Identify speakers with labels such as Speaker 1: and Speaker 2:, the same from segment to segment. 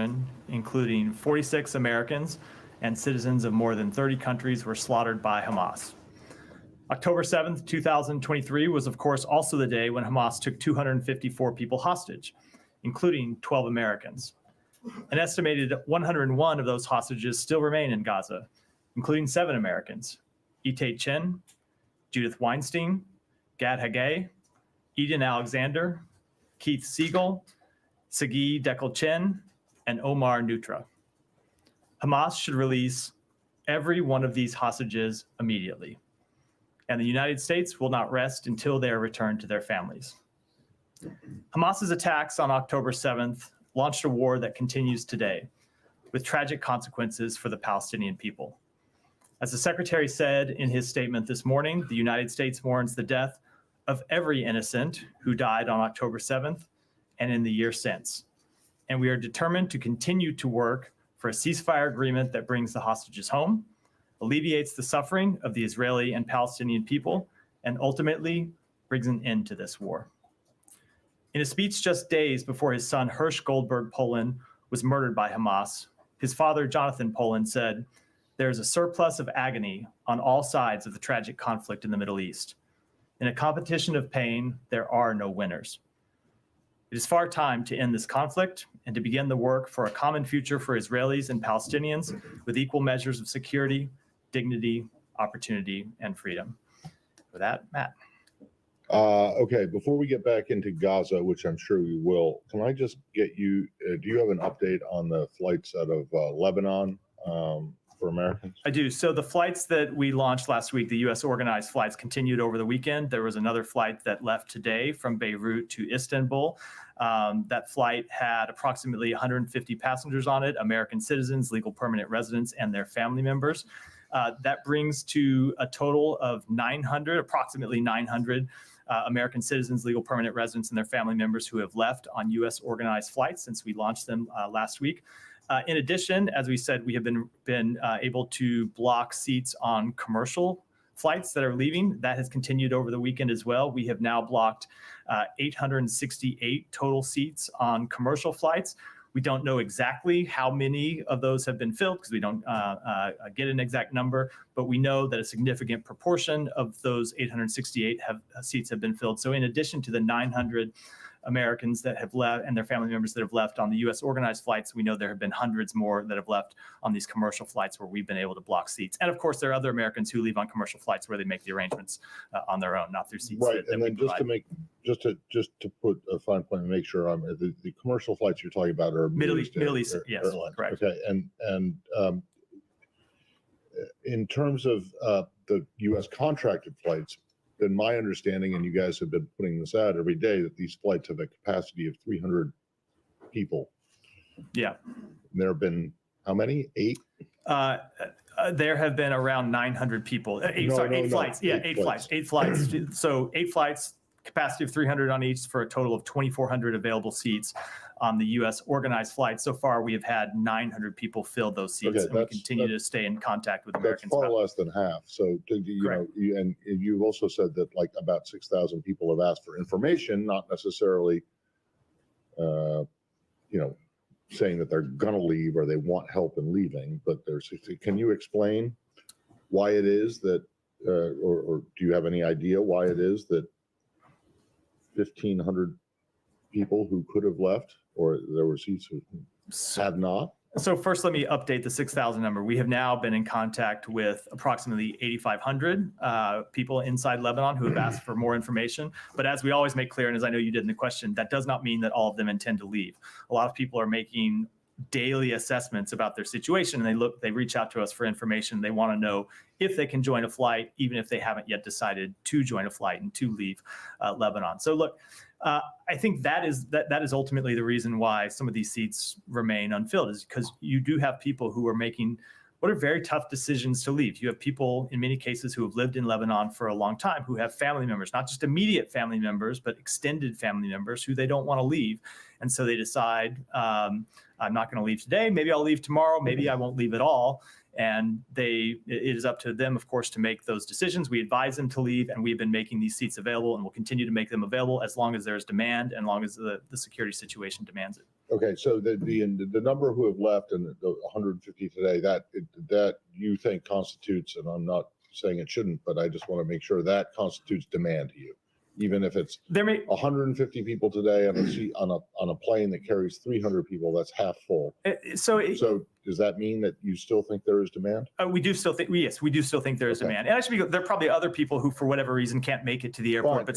Speaker 1: children, including 46 Americans and citizens of more than 30 countries, were slaughtered by Hamas. October 7th, 2023 was, of course, also the day when Hamas took 254 people hostage, including 12 Americans. An estimated 101 of those hostages still remain in Gaza, including 7 Americans: Ite Chen, Judith Weinstein, Gad Hagay, Eden Alexander, Keith Siegel, Sagi Dekel-Chen, and Omar Nutra. Hamas should release every one of these hostages immediately, and the United States will not rest until they are returned to their families. Hamas's attacks on October 7th launched a war that continues today, with tragic consequences for the Palestinian people. As the Secretary said in his statement this morning, the United States mourns the death of every innocent who died on October 7th and in the year since. And we are determined to continue to work for a ceasefire agreement that brings the hostages home, alleviates the suffering of the Israeli and Palestinian people, and ultimately brings an end to this war. In a speech just days before his son Hirsch Goldberg Poland was murdered by Hamas, his father Jonathan Poland said, "There is a surplus of agony on all sides of the tragic conflict in the Middle East. In a competition of pain, there are no winners. It is far time to end this conflict and to begin the work for a common future for Israelis and Palestinians with equal measures of security, dignity, opportunity, and freedom." With that, Matt.
Speaker 2: Okay, before we get back into Gaza, which I'm sure we will, can I just get you, do you have an update on the flights out of Lebanon for Americans?
Speaker 1: I do. So the flights that we launched last week, the U.S. organized flights, continued over the weekend. There was another flight that left today from Beirut to Istanbul. That flight had approximately 150 passengers on it, American citizens, legal permanent residents, and their family members. That brings to a total of 900, approximately 900 American citizens, legal permanent residents, and their family members who have left on U.S. organized flights since we launched them last week. In addition, as we said, we have been able to block seats on commercial flights that are leaving. That has continued over the weekend as well. We have now blocked 868 total seats on commercial flights. We don't know exactly how many of those have been filled because we don't get an exact number, but we know that a significant proportion of those 868 seats have been filled. So in addition to the 900 Americans that have left and their family members that have left on the U.S. organized flights, we know there have been hundreds more that have left on these commercial flights where we've been able to block seats. And of course, there are other Americans who leave on commercial flights where they make the arrangements on their own, not through seats.
Speaker 2: Right, and then just to put a fine point and make sure I'm the commercial flights you're talking about are
Speaker 1: Middle East, yes,
Speaker 2: airlines.
Speaker 1: Correct.
Speaker 2: Okay, and in terms of the U.S. contracted flights, been my understanding, and you guys have been putting this out every day, that these flights have a capacity of 300 people.
Speaker 1: Yeah.
Speaker 2: There have been how many? 8?
Speaker 1: There have been around 900 people. Eight flights. Yeah, eight flights. 8 flights. So 8 flights, capacity of 300 on each for a total of 2,400 available seats on the U.S. organized flights. So far, we have had 900 people fill those seats, and we continue to stay in contact with Americans.
Speaker 2: That's far less than half. So, and you've also said that like about 6,000 people have asked for information, not necessarily, saying that they're going to leave or they want help in leaving. But can you explain why it is that, or do you have any idea why it is that 1,500 people who could have left, or there were seats who have not?
Speaker 1: So first, let me update the 6,000 number. We have now been in contact with approximately 8,500 people inside Lebanon who have asked for more information. But as we always make clear, and as I know you did in the question, that does not mean that all of them intend to leave. A lot of people are making daily assessments about their situation, and they reach out to us for information. They want to know if they can join a flight, even if they haven't yet decided to join a flight and to leave Lebanon. So look, I think that is ultimately the reason why some of these seats remain unfilled, is because you do have people who are making what are very tough decisions to leave. You have people in many cases who have lived in Lebanon for a long time, who have family members, not just immediate family members, but extended family members who they don't want to leave. And so they decide I'm not going to leave today. Maybe I'll leave tomorrow. Maybe I won't leave at all. And it is up to them, of course, to make those decisions. We advise them to leave, and we've been making these seats available, and we'll continue to make them available as long as there's demand and long as the security situation demands it.
Speaker 2: Okay, so the number who have left and the 150 today, that you think constitutes, and I'm not saying it shouldn't, but I just want to make sure that constitutes demand to you. Even if it's 150 people today on a seat on a plane that carries 300 people, that's half full. So does that mean that you still think there is demand?
Speaker 1: We do still think, yes, we do still think there is demand. And actually, there are probably other people who, for whatever reason, can't make it to the airport, but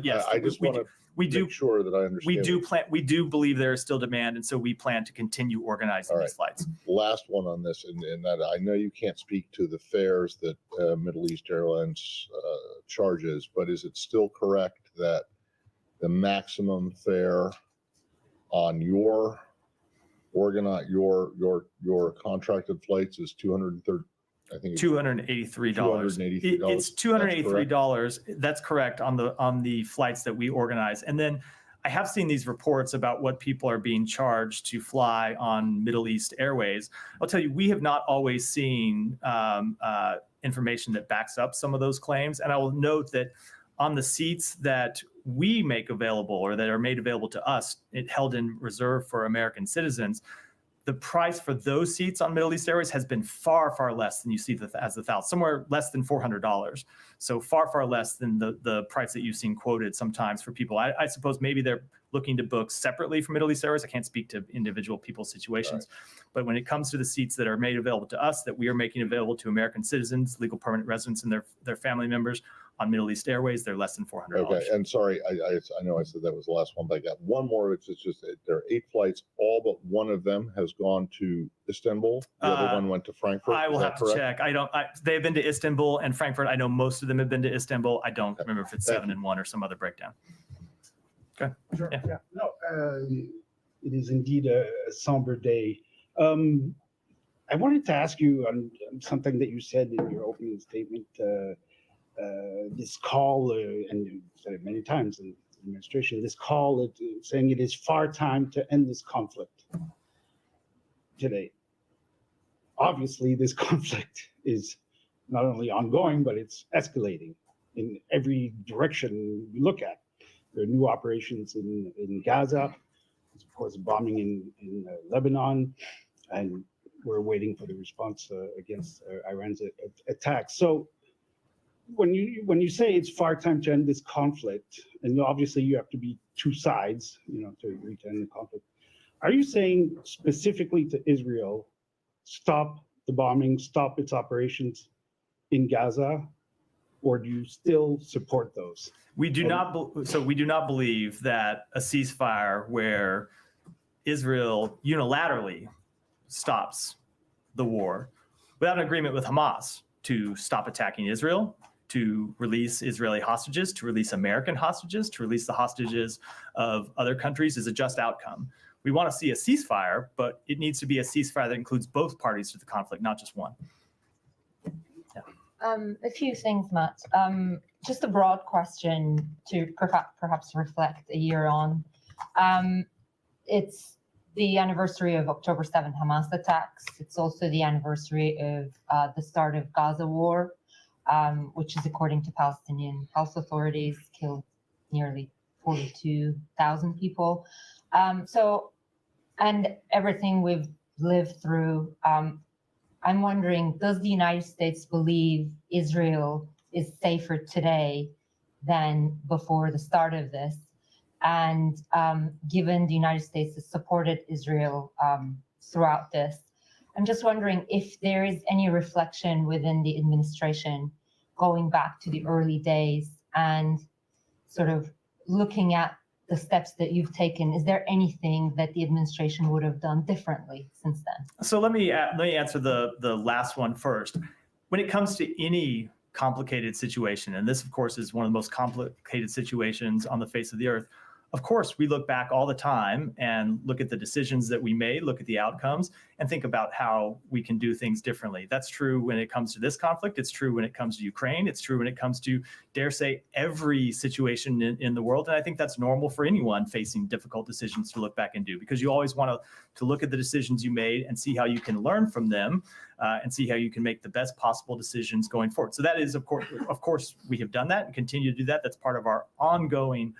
Speaker 1: yes,
Speaker 2: I just want to make sure that I understand.
Speaker 1: We do believe there is still demand, and so we plan to continue organizing these flights.
Speaker 2: Last one on this, and that I know you can't speak to the fares that Middle East Airlines charges, but is it still correct that the maximum fare on your contracted flights is $283?
Speaker 1: It's $283. That's correct on the flights that we organize. And then I have seen these reports about what people are being charged to fly on Middle East Airways. I'll tell you, we have not always seen information that backs up some of those claims. And I will note that on the seats that we make available or that are made available to us, it held in reserve for American citizens, the price for those seats on Middle East Airways has been far, far less than you see as the thousands, somewhere less than $400. So far, far less than the price that you've seen quoted sometimes for people. I suppose maybe they're looking to book separately from Middle East Airways. I can't speak to individual people's situations. Right. But when it comes to the seats that are made available to us, that we are making available to American citizens, legal permanent residents, and their family members on Middle East Airways, they're less than $400.
Speaker 2: Okay, and sorry, I know I said that was the last one, but I got one more. It's just there are 8 flights. All but one of them has gone to Istanbul. The other one went to Frankfurt.
Speaker 1: I will have to check. They have been to Istanbul and Frankfurt. I know most of them have been to Istanbul. I don't remember if it's 7 and 1 or some other breakdown. Okay.
Speaker 3: Sure. Yeah. No, it is indeed a somber day. I wanted to ask you on something that you said in your opening statement. This call, and you said it many times in the administration, this call saying it is far time to end this conflict today. Obviously, this conflict is not only ongoing, but it's escalating in every direction you look at. There are new operations in Gaza. There's, of course, bombing in Lebanon, and we're waiting for the response against Iran's attacks. So when you say it's far time to end this conflict, and obviously you have to be two sides, to agree to end the conflict, are you saying specifically to Israel, stop the bombing, stop its operations in Gaza, or do you still support those?
Speaker 1: We do not believe that a ceasefire where Israel unilaterally stops the war without an agreement with Hamas to stop attacking Israel, to release Israeli hostages, to release American hostages, to release the hostages of other countries is a just outcome. We want to see a ceasefire, but it needs to be a ceasefire that includes both parties to the conflict, not just one.
Speaker 4: A few things, Matt. Just a broad question to perhaps reflect a year on. It's the anniversary of October 7th Hamas attacks. It's also the anniversary of the start of Gaza war, which is, according to Palestinian health authorities, killed nearly 42,000 people. And everything we've lived through, I'm wondering, does the United States believe Israel is safer today than before the start of this? And given the United States has supported Israel throughout this, I'm just wondering if there is any reflection within the administration going back to the early days and sort of looking at the steps that you've taken. Is there anything that the administration would have done differently since then?
Speaker 1: So let me answer the last one first. When it comes to any complicated situation, and this, of course, is one of the most complicated situations on the face of the earth, of course, we look back all the time and look at the decisions that we made, look at the outcomes, and think about how we can do things differently. That's true when it comes to this conflict. It's true when it comes to Ukraine. It's true when it comes to, dare say, every situation in the world. And I think that's normal for anyone facing difficult decisions to look back and do, because you always want to to look at the decisions you made and see how you can learn from them and see how you can make the best possible decisions going forward. So that is, of course, we have done that and continue to do that. That's part of our ongoing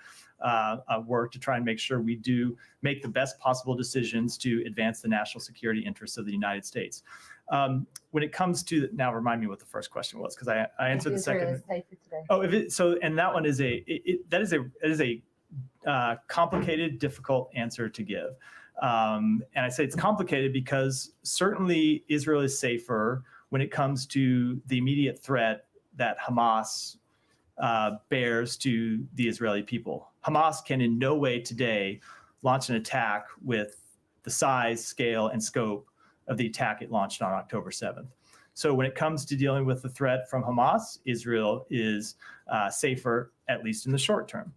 Speaker 1: work to try and make sure we do make the best possible decisions to advance the national security interests of the United States. When it comes to, now remind me what the first question was, because I answered the second. Oh, and that one is a complicated, difficult answer to give. And I say it's complicated because certainly Israel is safer when it comes to the immediate threat that Hamas bears to the Israeli people. Hamas can in no way today launch an attack with the size, scale, and scope of the attack it launched on October 7th. So when it comes to dealing with the threat from Hamas, Israel is safer, at least in the short term.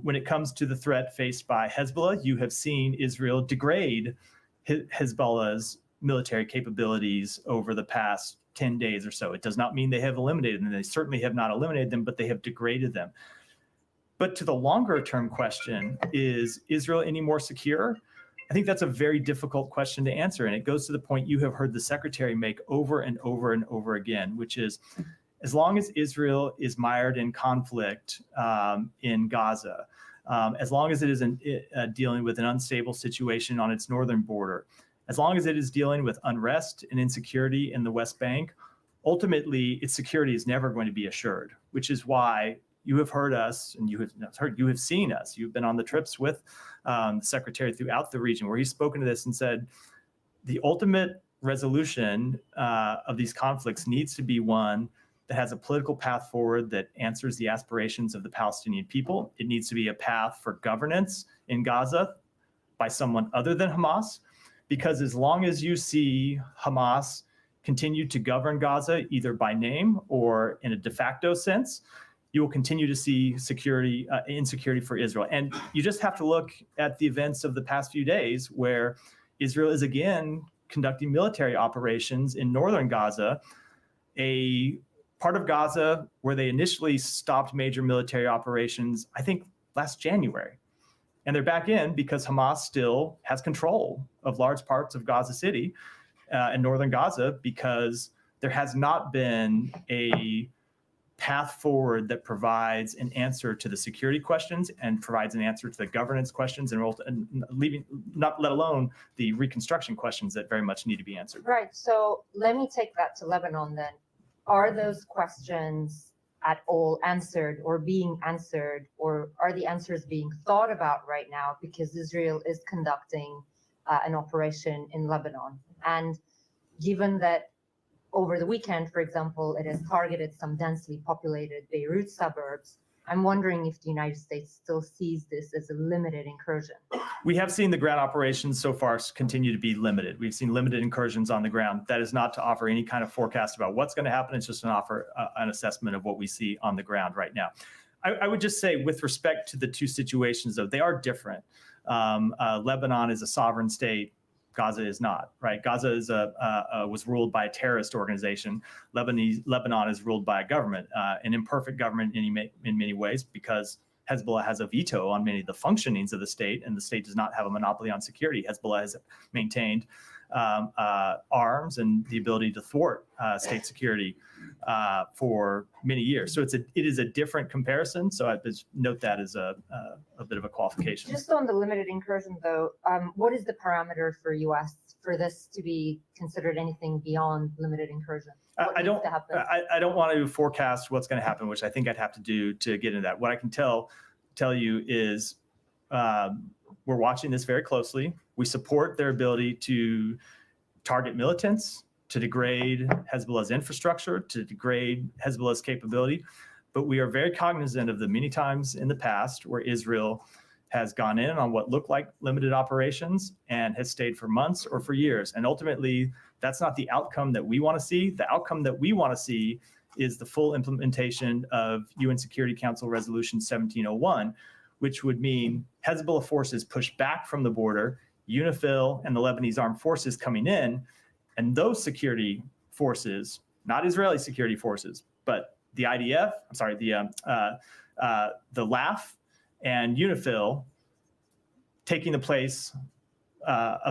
Speaker 1: When it comes to the threat faced by Hezbollah, you have seen Israel degrade Hezbollah's military capabilities over the past 10 days or so. It does not mean they have eliminated them. They certainly have not eliminated them, but they have degraded them. But to the longer term question, is Israel any more secure? I think that's a very difficult question to answer. And it goes to the point you have heard the secretary make over and over and over again, which is as long as Israel is mired in conflict in Gaza, as long as it is dealing with an unstable situation on its northern border, as long as it is dealing with unrest and insecurity in the West Bank, ultimately its security is never going to be assured, which is why you have heard us, and you have seen us. You've been on the trips with the secretary throughout the region, where he's spoken to this and said, the ultimate resolution of these conflicts needs to be one that has a political path forward that answers the aspirations of the Palestinian people. It needs to be a path for governance in Gaza by someone other than Hamas, because as long as you see Hamas continue to govern Gaza, either by name or in a de facto sense, you will continue to see insecurity for Israel. And you just have to look at the events of the past few days where Israel is again conducting military operations in northern Gaza, a part of Gaza where they initially stopped major military operations, I think last January. And they're back in because Hamas still has control of large parts of Gaza City and northern Gaza, because there has not been a path forward that provides an answer to the security questions and provides an answer to the governance questions, and not let alone the reconstruction questions that very much need to be answered.
Speaker 4: Right. So let me take that to Lebanon then. Are those questions at all answered or being answered, or are the answers being thought about right now because Israel is conducting an operation in Lebanon? And given that over the weekend, for example, it has targeted some densely populated Beirut suburbs, I'm wondering if the United States still sees this as a limited incursion.
Speaker 1: We have seen the ground operations so far continue to be limited. We've seen limited incursions on the ground. That is not to offer any kind of forecast about what's going to happen. It's just an assessment of what we see on the ground right now. I would just say, with respect to the two situations, though, they are different. Lebanon is a sovereign state. Gaza is not, right? Gaza is was ruled by a terrorist organization. Lebanon is ruled by a government, an imperfect government in many ways, because Hezbollah has a veto on many of the functionings of the state, and the state does not have a monopoly on security. Hezbollah has maintained arms and the ability to thwart state security for many years. So it is a different comparison. So I just note that as a bit of a qualification.
Speaker 4: Just on the limited incursion, though, what is the parameter for U.S. for this to be considered anything beyond limited incursion?
Speaker 1: I don't want to forecast what's going to happen, which I think I'd have to do to get into that. What I can tell you is we're watching this very closely. We support their ability to target militants, to degrade Hezbollah's infrastructure, to degrade Hezbollah's capability. But we are very cognizant of the many times in the past where Israel has gone in on what looked like limited operations and has stayed for months or for years. And ultimately, that's not the outcome that we want to see. The outcome that we want to see is the full implementation of UN Security Council Resolution 1701, which would mean Hezbollah forces push back from the border, UNIFIL and the Lebanese armed forces coming in, and those security forces, not Israeli security forces, but the IDF, the LAF and UNIFIL taking the place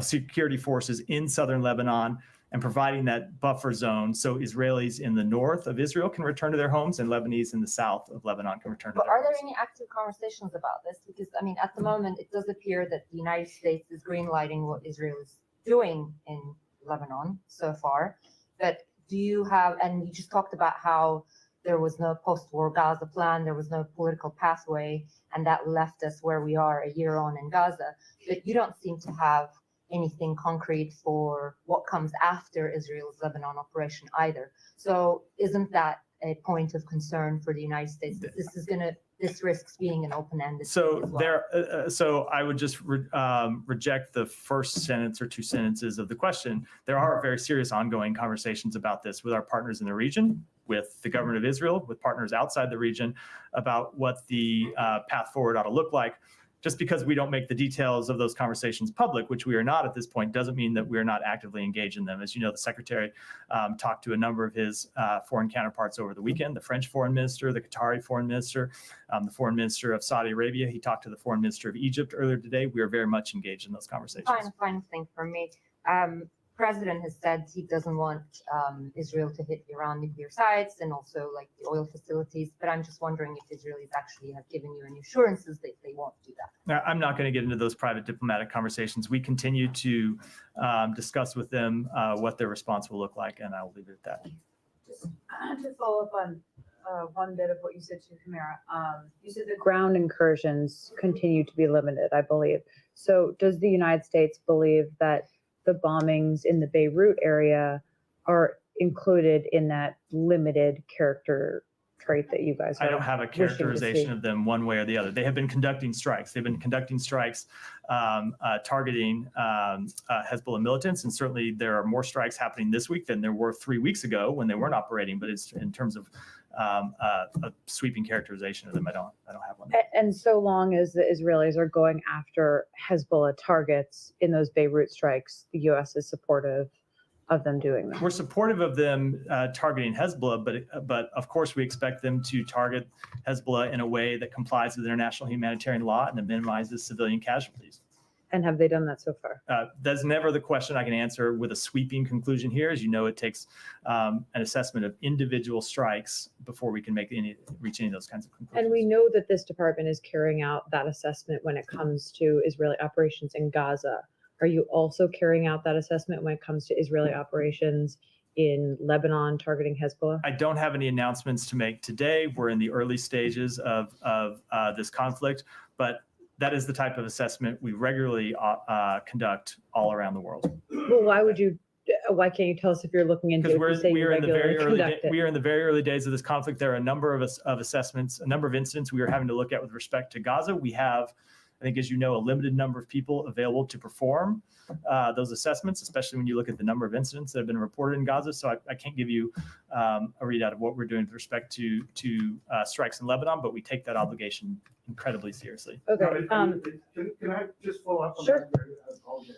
Speaker 1: security forces in southern Lebanon and providing that buffer zone so Israelis in the north of Israel can return to their homes and Lebanese in the south of Lebanon can return to
Speaker 4: But
Speaker 1: their
Speaker 4: are there
Speaker 1: homes.
Speaker 4: any active conversations about this? Because, I mean, at the moment, it does appear that the United States is greenlighting what Israel is doing in Lebanon so far. But do you have, and you just talked about how there was no post-war Gaza plan, there was no political pathway, and that left us where we are a year on in Gaza. But you don't seem to have anything concrete for what comes after Israel's Lebanon operation either. So isn't that a point of concern for the United States? That this risks being an open-ended.
Speaker 1: So
Speaker 4: thing as well?
Speaker 1: so I would just reject the first sentence or two sentences of the question. There are very serious ongoing conversations about this with our partners in the region, with the government of Israel, with partners outside the region about what the path forward ought to look like. Just because we don't make the details of those conversations public, which we are not at this point, doesn't mean that we are not actively engaged in them. As you know, the Secretary talked to a number of his foreign counterparts over the weekend, the French foreign minister, the Qatari foreign minister, the foreign minister of Saudi Arabia. He talked to the foreign minister of Egypt earlier today. We are very much engaged in those conversations.
Speaker 4: Final thing for me. President has said he doesn't want Israel to hit Iran nuclear sites and also like the oil facilities. But I'm just wondering if Israelis actually have given you any assurances that they won't do that.
Speaker 1: Now, I'm not going to get into those private diplomatic conversations. We continue to discuss with them what their response will look like, and I will leave it at that.
Speaker 5: Just to follow up on one bit of what you said to Humira, you said the ground incursions continue to be limited, I believe. So does the United States believe that the bombings in the Beirut area are included in that limited character trait that you guys are
Speaker 1: I don't have a
Speaker 5: wishing to
Speaker 1: characterization
Speaker 5: see?
Speaker 1: of them one way or the other. They have been conducting strikes. They've been conducting strikes targeting Hezbollah militants, and certainly there are more strikes happening this week than there were 3 weeks ago when they weren't operating. But it's in terms of a sweeping characterization of them, I don't have one.
Speaker 5: And so long as the Israelis are going after Hezbollah targets in those Beirut strikes, the U.S. is supportive of them doing that.
Speaker 1: We're supportive of them targeting Hezbollah, but of course we expect them to target Hezbollah in a way that complies with international humanitarian law and that minimizes civilian casualties.
Speaker 5: And have they done that so far?
Speaker 1: That's never the question I can answer with a sweeping conclusion here. As you know, it takes an assessment of individual strikes before we can reach any of those kinds of conclusions.
Speaker 5: And we know that this department is carrying out that assessment when it comes to Israeli operations in Gaza. Are you also carrying out that assessment when it comes to Israeli operations in Lebanon targeting Hezbollah?
Speaker 1: I don't have any announcements to make today. We're in the early stages of this conflict, but that is the type of assessment we regularly conduct all around the world.
Speaker 5: Well, why can't you tell us if you're looking into it?
Speaker 1: Because we are in the very early days of this conflict. There are a number of assessments, a number of incidents we are having to look at with respect to Gaza. We have, I think, as you know, a limited number of people available to perform those assessments, especially when you look at the number of incidents that have been reported in Gaza. So I can't give you a readout of what we're doing with respect to strikes in Lebanon, but we take that obligation incredibly seriously.
Speaker 5: Okay.
Speaker 3: Can I just follow up on
Speaker 5: Sure.
Speaker 3: that? I apologize.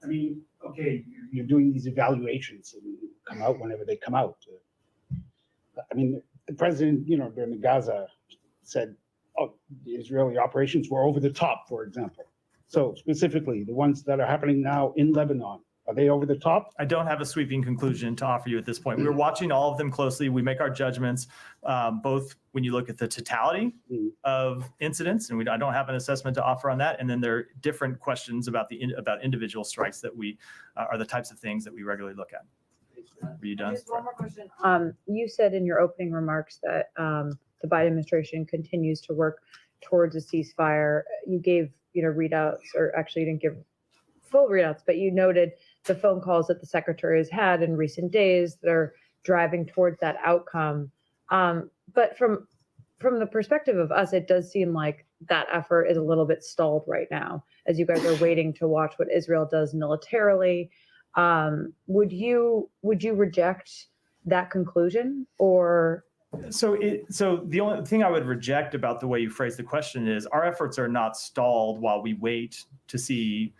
Speaker 3: I mean, okay, you're doing these evaluations and they come out whenever they come out. I mean, the president, during Gaza said, oh, the Israeli operations were over the top, for example. So specifically, the ones that are happening now in Lebanon, are they over the top?
Speaker 1: I don't have a sweeping conclusion to offer you at this point. We're watching all of them closely. We make our judgments, both when you look at the totality of incidents, and I don't have an assessment to offer on that. And then there are different questions about individual strikes that are the types of things that we regularly look at. Are you done?
Speaker 5: Just one more question. You said in your opening remarks that the Biden administration continues to work towards a ceasefire. You gave, readouts, or actually you didn't give full readouts, but you noted the phone calls that the secretary has had in recent days that are driving towards that outcome. But from the perspective of us, it does seem like that effort is a little bit stalled right now, as you guys are waiting to watch what Israel does militarily. Would you reject that conclusion, or?
Speaker 1: So the only thing I would reject about the way you phrase the question is our efforts are not stalled while we wait to see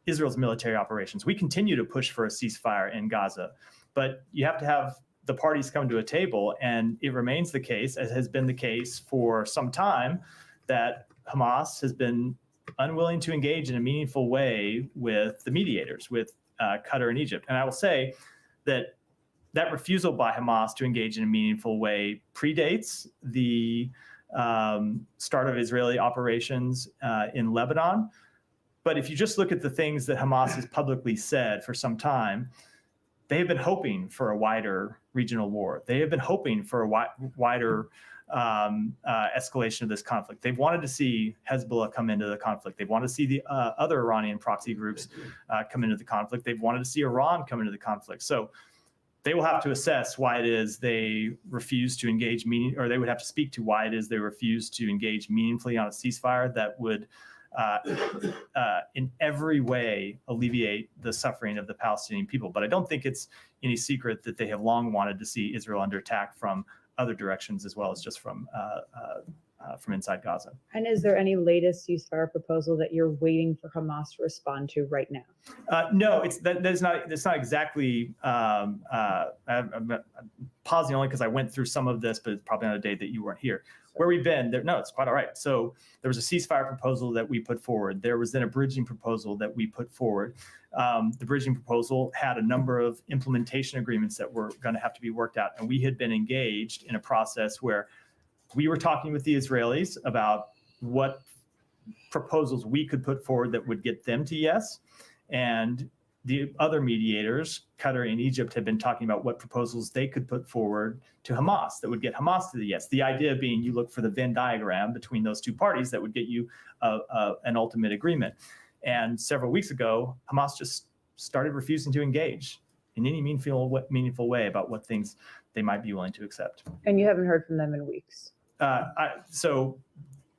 Speaker 1: Israel's military operations. We continue to push for a ceasefire in Gaza, but you have to have the parties come to a table, and it remains the case, as has been the case for some time, that Hamas has been unwilling to engage in a meaningful way with the mediators, with Qatar and Egypt. And I will say that that refusal by Hamas to engage in a meaningful way predates the start of Israeli operations in Lebanon. But if you just look at the things that Hamas has publicly said for some time, they have been hoping for a wider regional war. They have been hoping for a wider escalation of this conflict. They've wanted to see Hezbollah come into the conflict. They've wanted to see the other Iranian proxy groups come into the conflict. They've wanted to see Iran come into the conflict. So they will have to assess why it is they refuse to engage, or they would have to speak to why it is they refuse to engage meaningfully on a ceasefire that would in every way alleviate the suffering of the Palestinian people. But I don't think it's any secret that they have long wanted to see Israel under attack from other directions as well as just from inside Gaza.
Speaker 5: And is there any latest ceasefire proposal that you're waiting for Hamas to respond to right now?
Speaker 1: No, that's not exactly. I'm pausing only because I went through some of this, but it's probably on a day that you weren't here. Where we've been, no, it's quite all right. So there was a ceasefire proposal that we put forward. There was then a bridging proposal that we put forward. The bridging proposal had a number of implementation agreements that were going to have to be worked out. And we had been engaged in a process where we were talking with the Israelis about what proposals we could put forward that would get them to yes. And the other mediators, Qatar and Egypt, had been talking about what proposals they could put forward to Hamas that would get Hamas to the yes. The idea being you look for the Venn diagram between those two parties that would get you an ultimate agreement. And several weeks ago, Hamas just started refusing to engage in any meaningful way about what things they might be willing to accept.
Speaker 5: And you haven't heard from them in weeks.
Speaker 1: So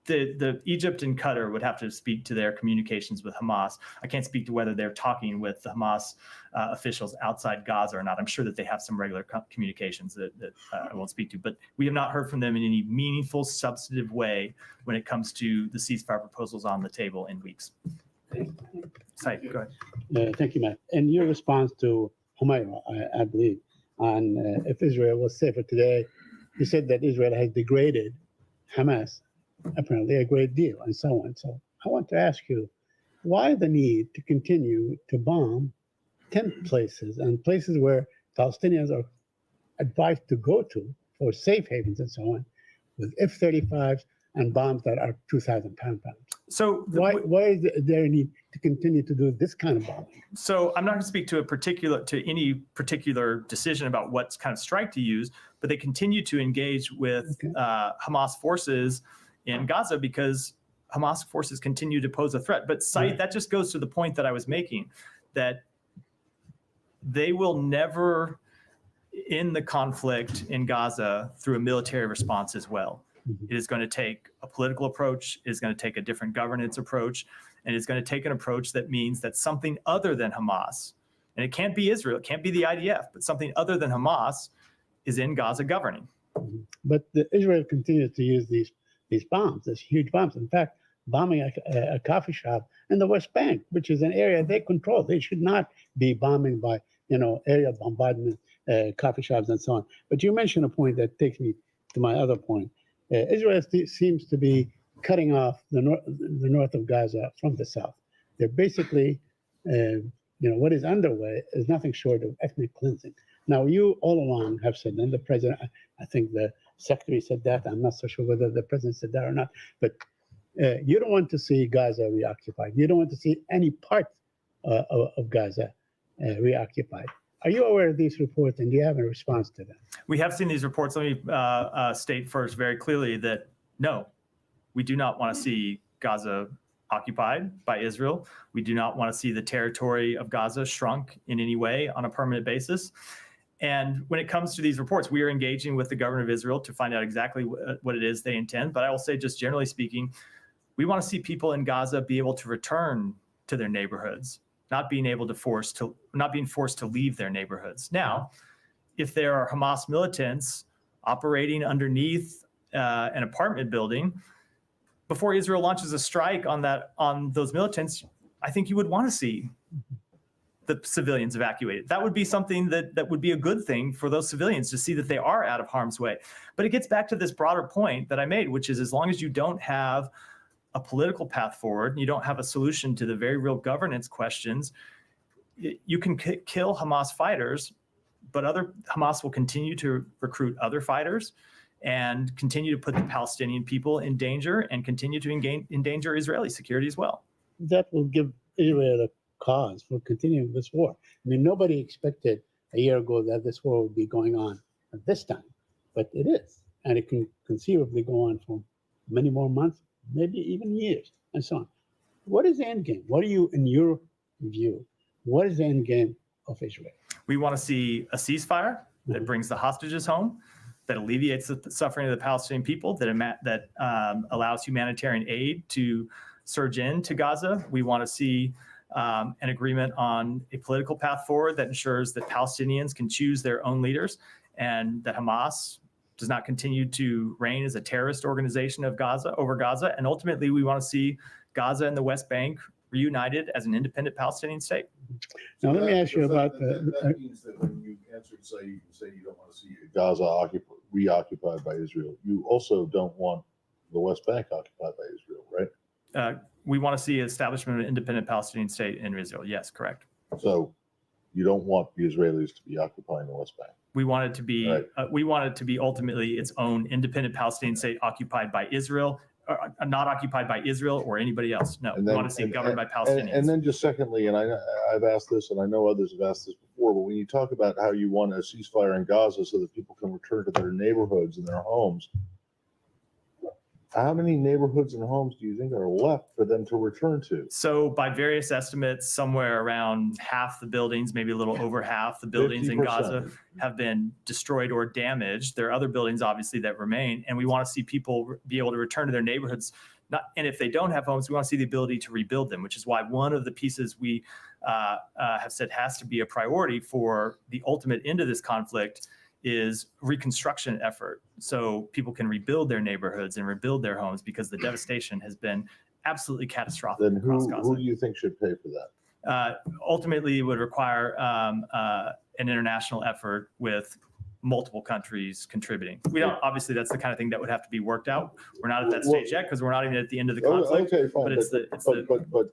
Speaker 1: the Egypt and Qatar would have to speak to their communications with Hamas. I can't speak to whether they're talking with the Hamas officials outside Gaza or not. I'm sure that they have some regular communications that I won't speak to, but we have not heard from them in any meaningful, substantive way when it comes to the ceasefire proposals on the table in weeks. Said, go ahead.
Speaker 6: Thank you, Matt. In your response to Humayra, I believe, on if Israel was safer today, you said that Israel has degraded Hamas apparently a great deal and so on. So I want to ask you, why the need to continue to bomb 10 places and places where Palestinians are advised to go to for safe havens and so on with F-35s and bombs that are 2,000 pounds?
Speaker 1: So
Speaker 6: why is there a need to continue to do this kind of bombing?
Speaker 1: So I'm not going to speak to any particular decision about what kind of strike to use, but they continue to engage with Hamas forces in Gaza because Hamas forces continue to pose a threat. But Said, that just goes to the point that I was making, that they will never end the conflict in Gaza through a military response as well. It is going to take a political approach, it is going to take a different governance approach, and it's going to take an approach that means that something other than Hamas, and it can't be Israel, it can't be the IDF, but something other than Hamas is in Gaza governing.
Speaker 6: But Israel continues to use these bombs, these huge bombs. In fact, bombing a coffee shop in the West Bank, which is an area they control. They should not be bombing by, area bombardment, coffee shops and so on. But you mentioned a point that takes me to my other point. Israel seems to be cutting off the north of Gaza from the south. They're basically, what is underway is nothing short of ethnic cleansing. Now, you all along have said, and the president, I think the secretary said that, I'm not so sure whether the president said that or not, but you don't want to see Gaza reoccupied. You don't want to see any part of Gaza reoccupied. Are you aware of these reports, and do you have a response to them?
Speaker 1: We have seen these reports. Let me state first very clearly that no, we do not want to see Gaza occupied by Israel. We do not want to see the territory of Gaza shrunk in any way on a permanent basis. And when it comes to these reports, we are engaging with the government of Israel to find out exactly what it is they intend. But I will say, just generally speaking, we want to see people in Gaza be able to return to their neighborhoods, not being forced to leave their neighborhoods. Now, if there are Hamas militants operating underneath an apartment building, before Israel launches a strike on those militants, I think you would want to see the civilians evacuated. That would be something that would be a good thing for those civilians to see that they are out of harm's way. But it gets back to this broader point that I made, which is as long as you don't have a political path forward, and you don't have a solution to the very real governance questions, you can kill Hamas fighters, but Hamas will continue to recruit other fighters and continue to put the Palestinian people in danger and continue to endanger Israeli security as well.
Speaker 6: That will give Israel a cause for continuing this war. I mean, nobody expected a year ago that this war would be going on at this time, but it is. And it can conceivably go on for many more months, maybe even years, and so on. What is the end game? What are you, in your view, what is the end game of Israel?
Speaker 1: We want to see a ceasefire that brings the hostages home, that alleviates the suffering of the Palestinian people, that allows humanitarian aid to surge into Gaza. We want to see an agreement on a political path forward that ensures that Palestinians can choose their own leaders and that Hamas does not continue to reign as a terrorist organization of over Gaza. And ultimately, we want to see Gaza and the West Bank reunited as an independent Palestinian state.
Speaker 6: Now, let me ask you about
Speaker 2: that means that when you answered, say you don't want to see Gaza reoccupied by Israel, you also don't want the West Bank occupied by Israel, right?
Speaker 1: We want to see establishment of an independent Palestinian state in Israel. Yes, correct.
Speaker 2: So you don't want the Israelis to be occupying the West Bank.
Speaker 1: We want it to be.
Speaker 2: Right.
Speaker 1: We want it to be ultimately its own independent Palestinian state occupied by Israel, not occupied by Israel or anybody else. No, we want to see it governed by Palestinians.
Speaker 2: And then just secondly, and I've asked this, and I know others have asked this before, but when you talk about how you want a ceasefire in Gaza so that people can return to their neighborhoods and their homes, how many neighborhoods and homes do you think are left for them to return to?
Speaker 1: So by various estimates, somewhere around half the buildings, maybe a little over half the buildings in
Speaker 2: 50%.
Speaker 1: Gaza have been destroyed or damaged. There are other buildings, obviously, that remain. And we want to see people be able to return to their neighborhoods. And if they don't have homes, we want to see the ability to rebuild them, which is why one of the pieces we have said has to be a priority for the ultimate end of this conflict is reconstruction effort, so people can rebuild their neighborhoods and rebuild their homes, because the devastation has been absolutely catastrophic
Speaker 2: Then
Speaker 1: across Gaza.
Speaker 2: who do you think should pay for that?
Speaker 1: Ultimately, it would require an international effort with multiple countries contributing. We don't, obviously, that's the kind of thing that would have to be worked out. We're not at that stage yet because we're not even at the end of the conflict.
Speaker 2: Okay, fine.
Speaker 1: But
Speaker 2: But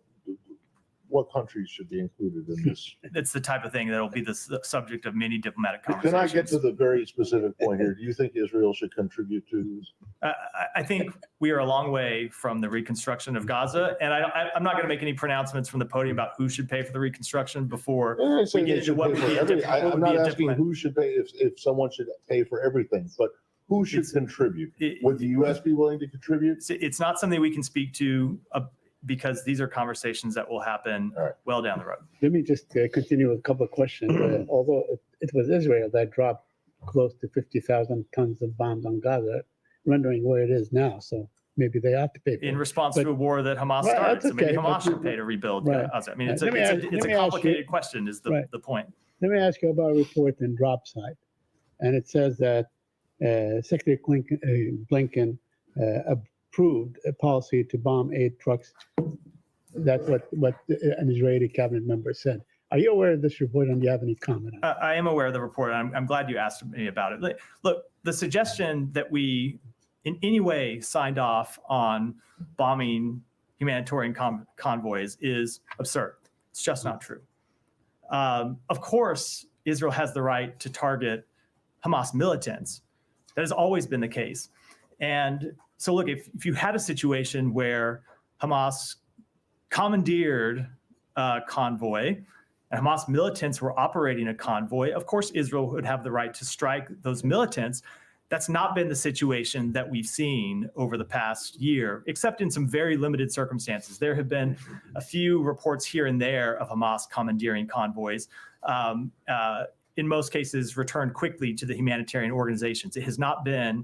Speaker 2: what countries should be included in this?
Speaker 1: it's the type of thing that will be the subject of many diplomatic
Speaker 2: Can
Speaker 1: conversations.
Speaker 2: I get to the very specific point here? Do you think Israel should contribute to this?
Speaker 1: I think we are a long way from the reconstruction of Gaza, and I'm not going to make any pronouncements from the podium about who should pay for the reconstruction before
Speaker 2: I'm
Speaker 1: we get into what would be a
Speaker 2: I'm not asking
Speaker 1: diplomat.
Speaker 2: who should pay, if someone should pay for everything, but who should contribute? Would the U.S. be willing to contribute?
Speaker 1: It's not something we can speak to because these are conversations that will happen well down the road.
Speaker 6: Let me just continue with a couple of questions. Although it was Israel that dropped close to 50,000 tons of bombs on Gaza, rendering where it is now. So maybe they ought to pay for
Speaker 1: In
Speaker 6: it.
Speaker 1: response
Speaker 6: But-
Speaker 1: to a war that Hamas
Speaker 6: Right,
Speaker 1: started.
Speaker 6: that's
Speaker 1: So maybe
Speaker 6: okay,
Speaker 1: Hamas
Speaker 6: but-
Speaker 1: should pay to rebuild
Speaker 6: Right.
Speaker 1: Gaza. I mean, it's
Speaker 6: Let me
Speaker 1: a
Speaker 6: ask you-
Speaker 1: complicated question is the point.
Speaker 6: Let me ask you about a report in DropSite. And it says that Secretary Blinken approved a policy to bomb 8 trucks. That's what an Israeli cabinet member said. Are you aware of this report, and do you have any comment on it?
Speaker 1: I am aware of the report. I'm glad you asked me about it. Look, the suggestion that we in any way signed off on bombing humanitarian convoys is absurd. It's just not true. Of course, Israel has the right to target Hamas militants. That has always been the case. And so look, if you had a situation where Hamas commandeered a convoy and Hamas militants were operating a convoy, of course, Israel would have the right to strike those militants. That's not been the situation that we've seen over the past year, except in some very limited circumstances. There have been a few reports here and there of Hamas commandeering convoys, in most cases returned quickly to the humanitarian organizations. It has not been,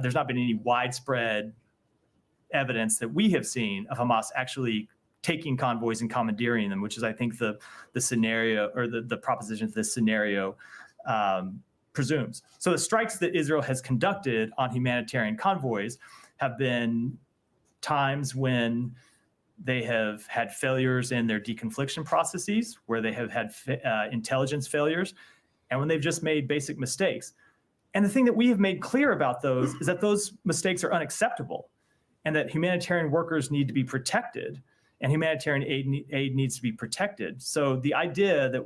Speaker 1: there's not been any widespread evidence that we have seen of Hamas actually taking convoys and commandeering them, which is, I think, the scenario or the proposition this scenario presumes. So the strikes that Israel has conducted on humanitarian convoys have been times when they have had failures in their deconfliction processes, where they have had intelligence failures, and when they've just made basic mistakes. And the thing that we have made clear about those is that those mistakes are unacceptable. and that humanitarian workers need to be protected, and humanitarian aid needs to be protected. So the idea that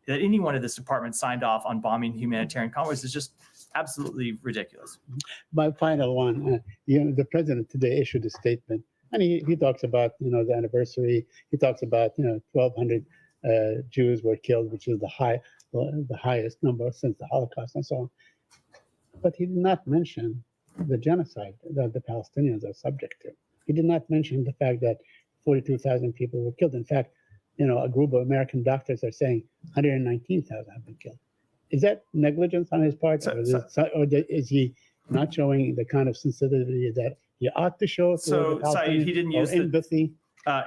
Speaker 1: anyone at this department signed off on bombing humanitarian convoys is just absolutely ridiculous.
Speaker 6: My final one, the president today issued a statement, and he talks about, the anniversary. He talks about, 1,200 Jews were killed, which is the highest number since the Holocaust and so on. But he did not mention the genocide that the Palestinians are subject to. He did not mention the fact that 42,000 people were killed. In fact, a group of American doctors are saying 119,000 have been killed. Is that negligence on his part, or is he not showing the kind of sensitivity that he ought to show?
Speaker 1: So, Saeed, he didn't use
Speaker 6: empathy.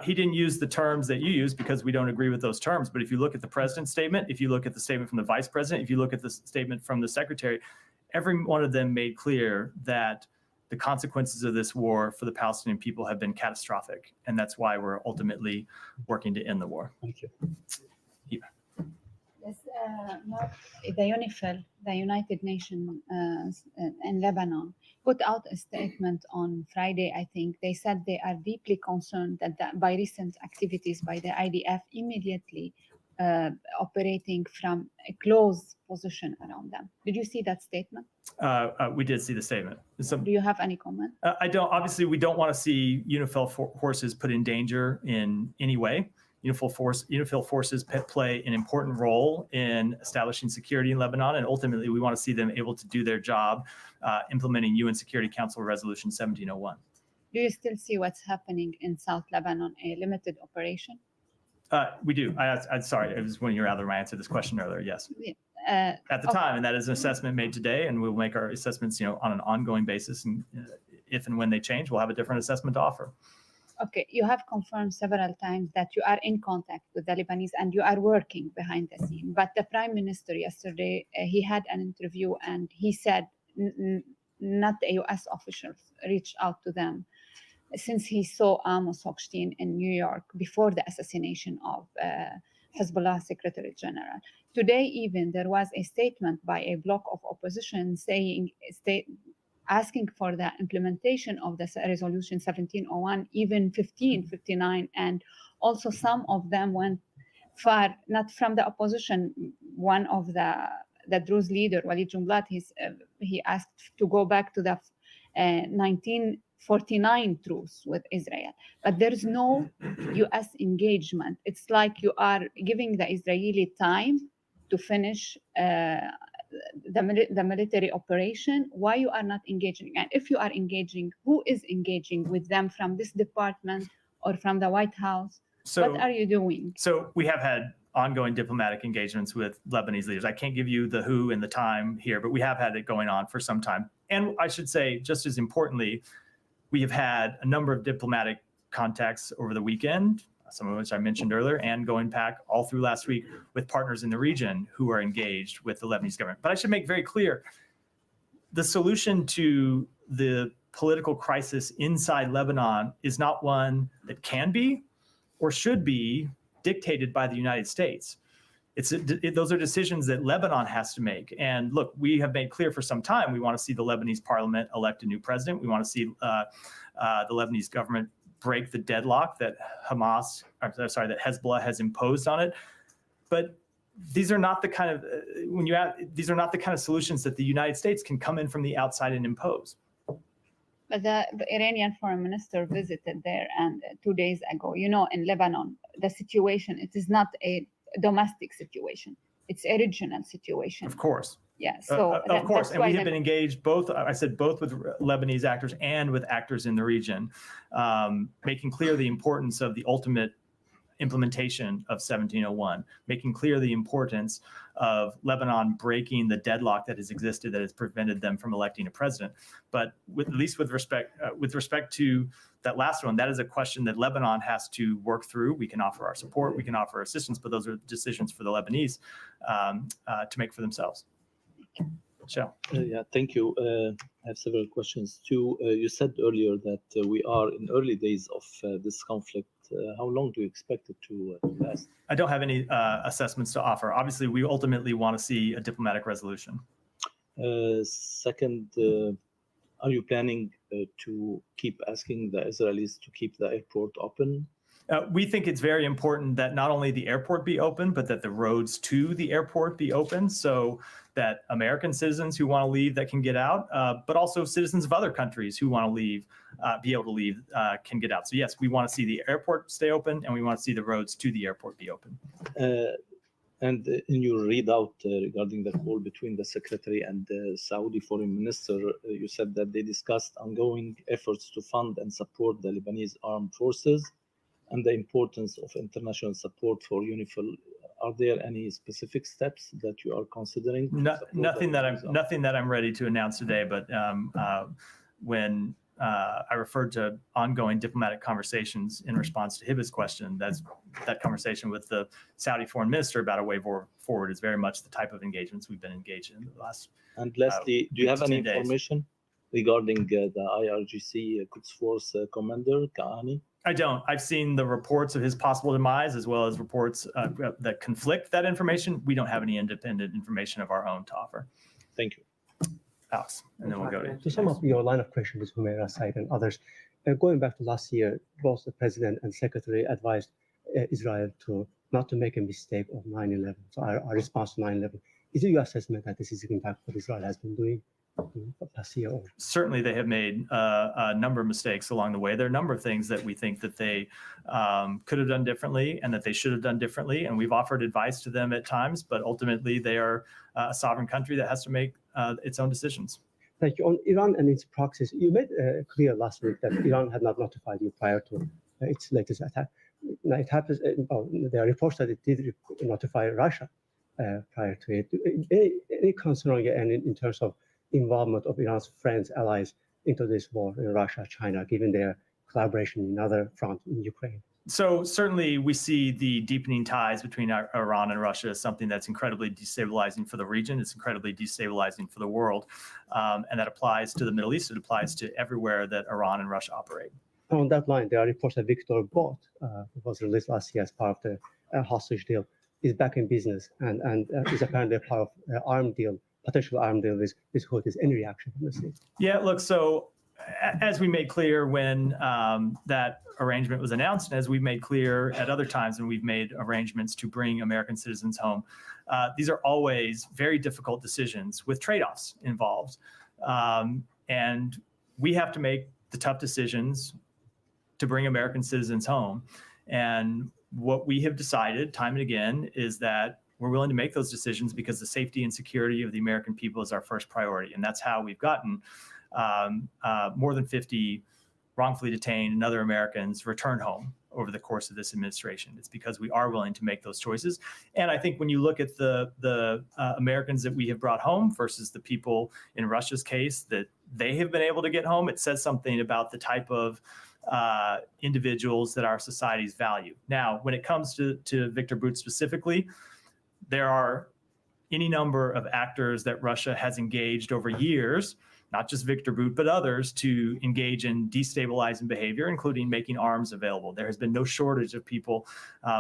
Speaker 1: He didn't use the terms that you use because we don't agree with those terms. But if you look at the president's statement, if you look at the statement from the vice president, if you look at the statement from the secretary, every one of them made clear that the consequences of this war for the Palestinian people have been catastrophic. And that's why we're ultimately working to end the war.
Speaker 6: Thank you.
Speaker 7: Yes, the UNIFIL, the United Nations in Lebanon, put out a statement on Friday, I think. They said they are deeply concerned that by recent activities by the IDF immediately operating from a close position around them. Did you see that statement?
Speaker 1: We did see the statement.
Speaker 7: Do you have any comment?
Speaker 1: I don't. Obviously, we don't want to see UNIFIL forces put in danger in any way. UNIFIL forces play an important role in establishing security in Lebanon, and ultimately we want to see them able to do their job implementing UN Security Council Resolution 1701.
Speaker 7: Do you still see what's happening in South Lebanon, a limited operation?
Speaker 1: We do. I'm sorry, it was when you were out of my answer to this question earlier, yes. At the time, and that is an assessment made today, and we'll make our assessments on an ongoing basis, and if and when they change, we'll have a different assessment to offer.
Speaker 7: Okay, you have confirmed several times that you are in contact with the Lebanese and you are working behind the scene. But the Prime Minister yesterday, he had an interview and he said not the US officials reached out to them since he saw Amos Hochstein in New York before the assassination of Hezbollah Secretary General. Today, even there was a statement by a bloc of opposition asking for the implementation of the resolution 1701, even 1559, and also some of them went far, not from the opposition. One of the Druze leader, Walid Jumblat, he asked to go back to the 1949 truce with Israel. But there's no US engagement. It's like you are giving the Israeli time to finish the military operation. Why you are not engaging? And if you are engaging, who is engaging with them from this department or from the White House? What are you doing?
Speaker 1: So we have had ongoing diplomatic engagements with Lebanese leaders. I can't give you the who and the time here, but we have had it going on for some time. And I should say, just as importantly, we have had a number of diplomatic contacts over the weekend, some of which I mentioned earlier, and going back all through last week with partners in the region who are engaged with the Lebanese government. But I should make very clear, the solution to the political crisis inside Lebanon is not one that can be or should be dictated by the United States. Those are decisions that Lebanon has to make. And look, we have made clear for some time, we want to see the Lebanese parliament elect a new president. We want to see the Lebanese government break the deadlock that that Hezbollah has imposed on it. But these are not the kind of these are not the kind of solutions that the United States can come in from the outside and impose.
Speaker 7: But the Iranian foreign minister visited there, and 2 days ago, in Lebanon, the situation, it is not a domestic situation. It's a regional situation.
Speaker 1: Of course.
Speaker 7: Yeah. So
Speaker 1: of course, and we have been engaged both. I said both with Lebanese actors and with actors in the region, making clear the importance of the ultimate implementation of 1701, making clear the importance of Lebanon breaking the deadlock that has existed that has prevented them from electing a president. But at least with respect to that last one, that is a question that Lebanon has to work through. We can offer our support, we can offer assistance, but those are decisions for the Lebanese to make for themselves. Michelle.
Speaker 8: Yeah, thank you. I have several questions too. You said earlier that we are in early days of this conflict. How long do you expect it to last?
Speaker 1: I don't have any assessments to offer. Obviously, we ultimately want to see a diplomatic resolution.
Speaker 8: Second, are you planning to keep asking the Israelis to keep the airport open?
Speaker 1: We think it's very important that not only the airport be open, but that the roads to the airport be open so that American citizens who want to leave that can get out, but also citizens of other countries who want to leave, be able to leave, can get out. So yes, we want to see the airport stay open and we want to see the roads to the airport be open.
Speaker 8: And in your readout regarding the call between the secretary and the Saudi foreign minister, you said that they discussed ongoing efforts to fund and support the Lebanese armed forces and the importance of international support for UNIFIL. Are there any specific steps that you are considering?
Speaker 1: Nothing that I'm ready to announce today, but when I referred to ongoing diplomatic conversations in response to Hiba's question, that conversation with the Saudi foreign minister about a way forward is very much the type of engagements we've been engaged in the last.
Speaker 8: And lastly, do you have any
Speaker 1: 10 days.
Speaker 8: information regarding the IRGC Quds Force commander, Kahani?
Speaker 1: I don't. I've seen the reports of his possible demise as well as reports that conflict that information. We don't have any independent information of our own to offer.
Speaker 8: Thank you.
Speaker 1: Alex, and then we'll go
Speaker 9: To sum up your line of questions with Humaira Said and others, going back to last year, both the president and secretary advised Israel not to make a mistake of 9/11. So our response to 9/11. Is it your assessment that this is in fact what Israel has been doing past year?
Speaker 1: Certainly, they have made a number of mistakes along the way. There are a number of things that we think that they could have done differently and that they should have done differently. And we've offered advice to them at times, but ultimately they are a sovereign country that has to make its own decisions.
Speaker 9: Thank you. On Iran and its proxies, you made clear last week that Iran had not notified you prior to its latest attack. Now it happens, there are reports that it did notify Russia prior to it. Any concern in terms of involvement of Iran's friends, allies into this war in Russia, China, given their collaboration in other fronts in Ukraine?
Speaker 1: So certainly we see the deepening ties between Iran and Russia as something that's incredibly destabilizing for the region. It's incredibly destabilizing for the world. And that applies to the Middle East. It applies to everywhere that Iran and Russia operate.
Speaker 9: On that line, there are reports that Victor Bout, who was released last year as part of the hostage deal, is back in business and is apparently a part of an armed deal, potential armed deal with Houthis. Any reaction from the state?
Speaker 1: Yeah, look, so as we made clear when that arrangement was announced, and as we've made clear at other times when we've made arrangements to bring American citizens home, these are always very difficult decisions with trade-offs involved. And we have to make the tough decisions to bring American citizens home. And what we have decided time and again is that we're willing to make those decisions because the safety and security of the American people is our first priority. And that's how we've gotten more than 50 wrongfully detained and other Americans returned home over the course of this administration. It's because we are willing to make those choices. And I think when you look at the Americans that we have brought home versus the people in Russia's case that they have been able to get home, it says something about the type of individuals that our societies value. Now, when it comes to Victor Bout specifically, there are any number of actors that Russia has engaged over years, not just Victor Bout, but others, to engage in destabilizing behavior, including making arms available. There has been no shortage of people,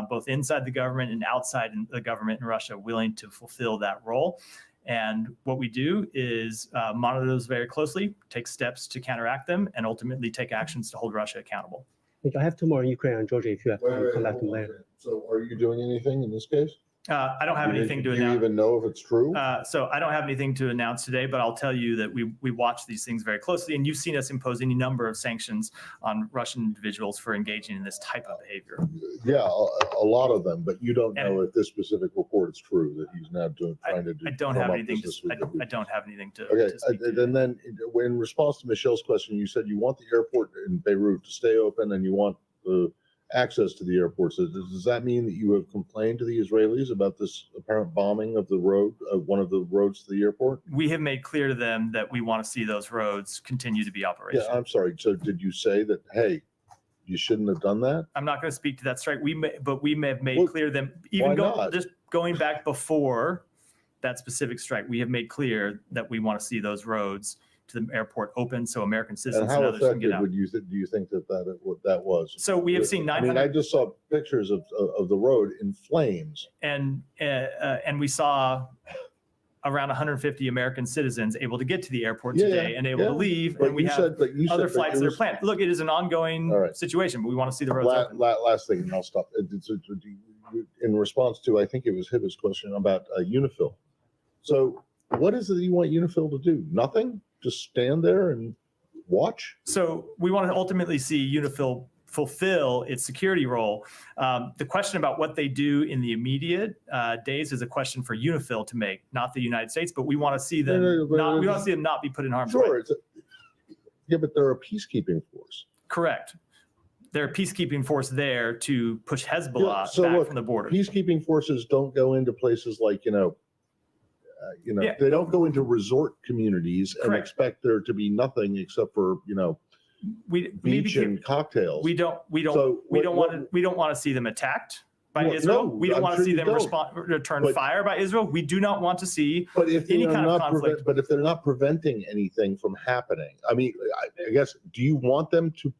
Speaker 1: both inside the government and outside the government in Russia, willing to fulfill that role. And what we do is monitor those very closely, take steps to counteract them, and ultimately take actions to hold Russia accountable.
Speaker 9: I have two more in Ukraine and Georgia if you have to come back to later.
Speaker 2: So are you doing anything in this case?
Speaker 1: I don't have anything to
Speaker 2: Do you
Speaker 1: announce.
Speaker 2: even know if it's true?
Speaker 1: So I don't have anything to announce today, but I'll tell you that we watch these things very closely, and you've seen us impose any number of sanctions on Russian individuals for engaging in this type of behavior.
Speaker 2: Yeah, a lot of them, but you don't know if this specific report is true that he's now trying to do.
Speaker 1: I don't have anything
Speaker 2: business with the-
Speaker 1: I don't have anything to.
Speaker 2: Okay,
Speaker 1: to speak to.
Speaker 2: and then in response to Michelle's question, you said you want the airport in Beirut to stay open and you want the access to the airports. Does that mean that you have complained to the Israelis about this apparent bombing of the road, of one of the roads to the airport?
Speaker 1: We have made clear to them that we want to see those roads continue to be operational.
Speaker 2: Yeah, I'm sorry. So did you say that, hey, you shouldn't have done that?
Speaker 1: I'm not going to speak to that strike. But we may have made
Speaker 2: Well,
Speaker 1: clear to them,
Speaker 2: why not?
Speaker 1: just going back before that specific strike, we have made clear that we want to see those roads to the airport open so American
Speaker 2: And
Speaker 1: citizens and
Speaker 2: how
Speaker 1: others can get
Speaker 2: effective
Speaker 1: out.
Speaker 2: do you think that was?
Speaker 1: So we have seen
Speaker 2: I mean,
Speaker 1: 900
Speaker 2: I just saw pictures of the road in flames.
Speaker 1: and we saw around 150 American citizens able to get to the airport
Speaker 2: Yeah,
Speaker 1: today and able to leave,
Speaker 2: But
Speaker 1: and we
Speaker 2: you
Speaker 1: have
Speaker 2: said, but you
Speaker 1: other
Speaker 2: said
Speaker 1: flights that are planned. Look, it is an ongoing
Speaker 2: All right.
Speaker 1: situation, but we want to see the roads open.
Speaker 2: last thing, and I'll stop. In response to, I think it was Hiba's question about UNIFIL. So what is it that you want UNIFIL to do? Nothing? Just stand there and watch?
Speaker 1: So we want to ultimately see UNIFIL fulfill its security role. The question about what they do in the immediate days is a question for UNIFIL to make, not the United States. But we want to see them we want to see them not be put in harm's way.
Speaker 2: Sure. Yeah, but they're a peacekeeping force.
Speaker 1: Correct. They're a peacekeeping force there to push Hezbollah
Speaker 2: so
Speaker 1: back
Speaker 2: look,
Speaker 1: from the border.
Speaker 2: Peacekeeping forces don't go into places like,
Speaker 1: Yeah.
Speaker 2: they don't go into resort communities and
Speaker 1: Correct.
Speaker 2: expect there to be nothing except for, beach and cocktails.
Speaker 1: We don't
Speaker 2: So
Speaker 1: want to see them attacked by
Speaker 2: Well,
Speaker 1: Israel.
Speaker 2: no,
Speaker 1: We don't
Speaker 2: I'm
Speaker 1: want
Speaker 2: sure
Speaker 1: to see
Speaker 2: you
Speaker 1: them
Speaker 2: don't.
Speaker 1: return
Speaker 2: But-
Speaker 1: fire by Israel. We do not want to see
Speaker 2: But if
Speaker 1: any
Speaker 2: they're
Speaker 1: kind of
Speaker 2: not
Speaker 1: conflict.
Speaker 2: but if they're not preventing anything from happening, I mean, I guess, do you want them to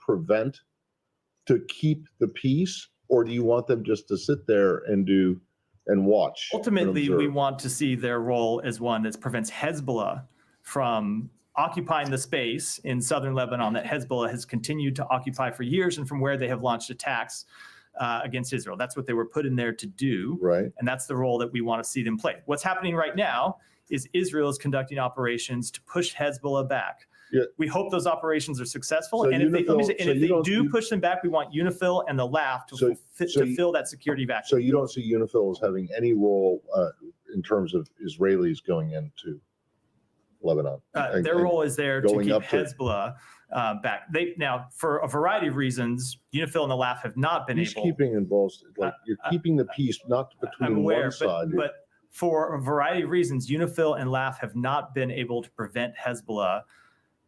Speaker 2: keep the peace, or do you want them just to sit there and watch? and
Speaker 1: Ultimately, we
Speaker 2: observe?
Speaker 1: want to see their role as one that prevents Hezbollah from occupying the space in southern Lebanon that Hezbollah has continued to occupy for years, and from where they have launched attacks against Israel. That's what they were put in there to do.
Speaker 2: Right.
Speaker 1: And that's the role that we want to see them play. What's happening right now is Israel is conducting operations to push Hezbollah back.
Speaker 2: Yeah.
Speaker 1: We hope those operations are successful.
Speaker 2: So
Speaker 1: And if they, let me
Speaker 2: UNIFIL
Speaker 1: say, and
Speaker 2: so
Speaker 1: if
Speaker 2: you
Speaker 1: they
Speaker 2: don't-
Speaker 1: do
Speaker 2: you-
Speaker 1: push them back, we want UNIFIL and the LAF to,
Speaker 2: So- so you-
Speaker 1: fill that security vacuum.
Speaker 2: So you don't see UNIFIL as having any role in terms of Israelis going into Lebanon? And-
Speaker 1: Their
Speaker 2: and
Speaker 1: role is there to
Speaker 2: going
Speaker 1: keep
Speaker 2: up to-
Speaker 1: Hezbollah back. Now, for a variety of reasons, UNIFIL and the LAF have not been able.
Speaker 2: Peacekeeping involves, you're keeping the peace not
Speaker 1: I'm
Speaker 2: between
Speaker 1: aware,
Speaker 2: one side.
Speaker 1: but for a variety of reasons, UNIFIL and LAF have not been able to prevent Hezbollah